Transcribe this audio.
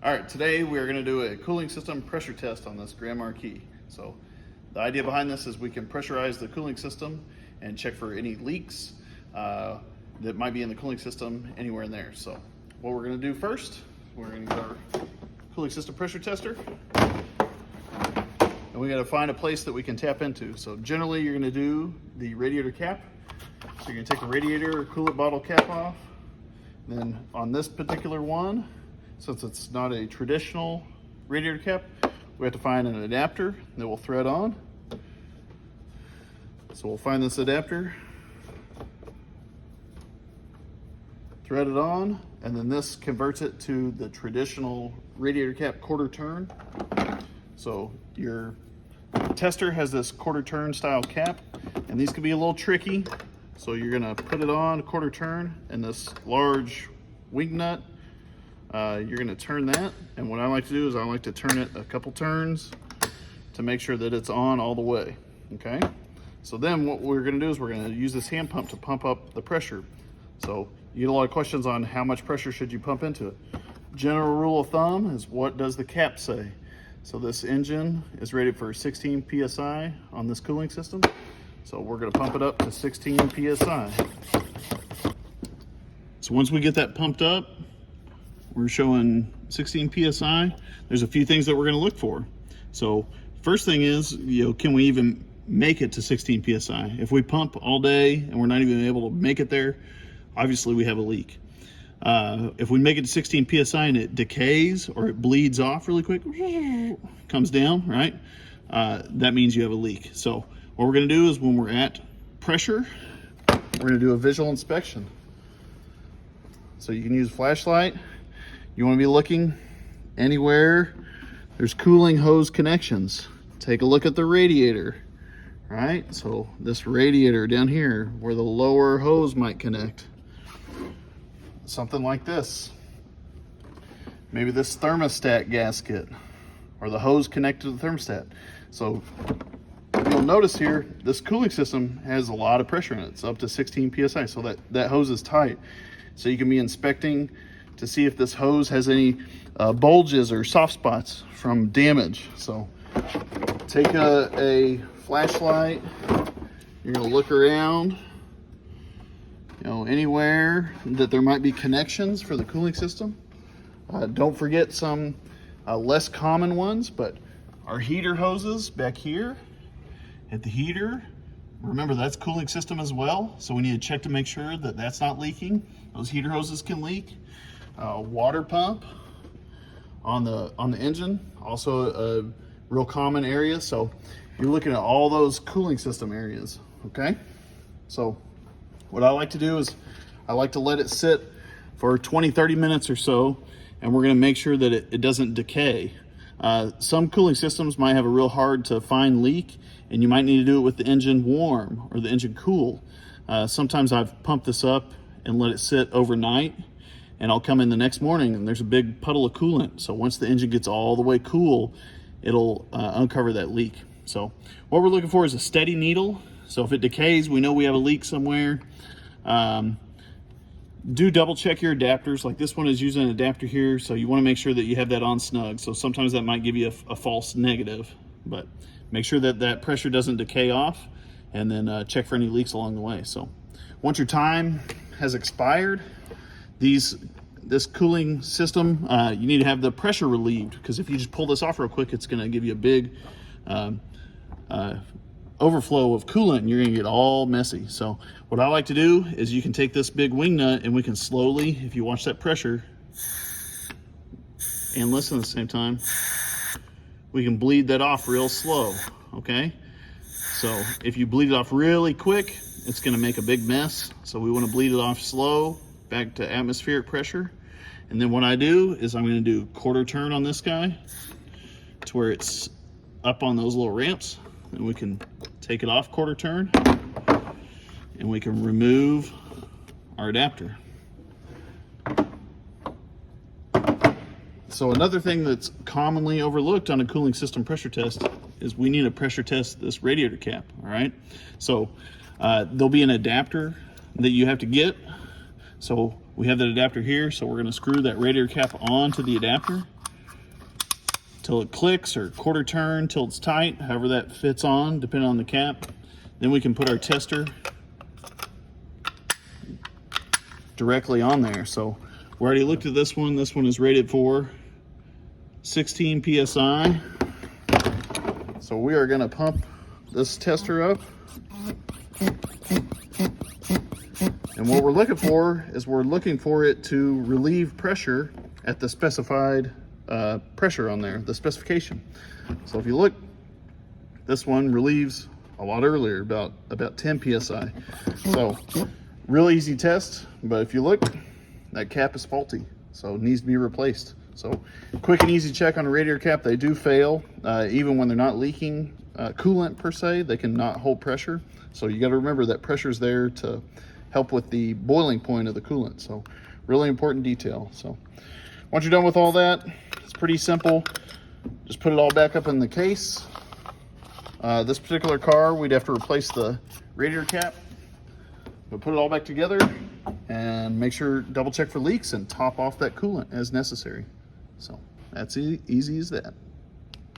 All right, today we are going to do a cooling system pressure test on this Grand Marquis. So the idea behind this is we can pressurize the cooling system and check for any leaks that might be in the cooling system anywhere in there. So what we're going to do first, we're going to get our cooling system pressure tester, and we got to find a place that we can tap into. So generally you're going to do the radiator cap. So you're going to take the radiator or coolant bottle cap off. Then on this particular one, since it's not a traditional radiator cap, we have to find an adapter that will thread on. So we'll find this adapter, thread it on, and then this converts it to the traditional radiator cap quarter turn. So your tester has this quarter turn style cap, and these can be a little tricky. So you're gonna put it on a quarter turn, and this large wing nut, you're gonna turn that. And what I like to do is I like to turn it a couple turns to make sure that it's on all the way, okay? So then what we're gonna do is we're gonna use this hand pump to pump up the pressure. So you get a lot of questions on how much pressure should you pump into it. General rule of thumb is, what does the cap say? So this engine is rated for 16 PSI on this cooling system. So we're gonna pump it up to 16 PSI. So once we get that pumped up, we're showing 16 PSI. There's a few things that we're gonna look for. So first thing is, can we even make it to 16 PSI? If we pump all day and we're not even able to make it there, obviously we have a leak. If we make it to 16 PSI and it decays or it bleeds off really quick, comes down, right? That means you have a leak. So what we're gonna do is, when we're at pressure, we're gonna do a visual inspection. So you can use a flashlight. You wanna be looking anywhere there's cooling hose connections. Take a look at the radiator, right? So this radiator down here, where the lower hose might connect. Something like this. Maybe this thermostat gasket, or the hose connected to the thermostat. So you'll notice here, this cooling system has a lot of pressure in it. It's up to 16 PSI, so that hose is tight. So you can be inspecting to see if this hose has any bulges or soft spots from damage. So take a flashlight, you're gonna look around, anywhere that there might be connections for the cooling system. Don't forget some less common ones, but our heater hoses back here at the heater, remember that's cooling system as well, so we need to check to make sure that that's not leaking. Those heater hoses can leak. Water pump on the engine, also a real common area. So you're looking at all those cooling system areas, okay? So what I like to do is I like to let it sit for 20-30 minutes or so, and we're gonna make sure that it doesn't decay. Some cooling systems might have a real hard to find leak, and you might need to do it with the engine warm or the engine cool. Sometimes I've pumped this up and let it sit overnight, and I'll come in the next morning and there's a big puddle of coolant. So once the engine gets all the way cool, it'll uncover that leak. So what we're looking for is a steady needle. So if it decays, we know we have a leak somewhere. Do double check your adapters. Like this one is using an adapter here, so you want to make sure that you have that on snug. So sometimes that might give you a false negative, but make sure that that pressure doesn't decay off, and then check for any leaks along the way. So once your time has expired, this cooling system, you need to have the pressure relieved, because if you just pull this off real quick, it's going to give you a big overflow of coolant, and you're going to get all messy. So what I like to do is, you can take this big wing nut and we can slowly, if you watch that pressure and listen at the same time, we can bleed that off real slow, okay? So if you bleed it off really quick, it's going to make a big mess. So we want to bleed it off slow, back to atmospheric pressure. And then what I do is I'm going to do quarter turn on this guy to where it's up on those little ramps, and we can take it off quarter turn, and we can remove our adapter. So another thing that's commonly overlooked on a cooling system pressure test is we need to pressure test this radiator cap, all right? So there'll be an adapter that you have to get. So we have that adapter here, so we're gonna screw that radiator cap onto the adapter. till it clicks, or quarter turn till it's tight, however that fits on, depending on the cap. Then we can put our tester directly on there. So we already looked at this one. This one is rated for 16 PSI. So we are gonna pump this tester up. And what we're looking for is we're looking for it to relieve pressure at the specified pressure on there, the specification. So if you look, this one relieves a lot earlier, about 10 PSI. So real easy test, but if you look, that cap is faulty, so it needs to be replaced. So quick and easy check on a radiator cap. They do fail, even when they're not leaking coolant per se, they cannot hold pressure. So you got to remember that pressure is there to help with the boiling point of the coolant. So really important detail. So once you're done with all that, it's pretty simple. Just put it all back up in the case. This particular car, we'd have to replace the radiator cap, but put it all back together and make sure, double check for leaks and top off that coolant as necessary. So that's easy as that.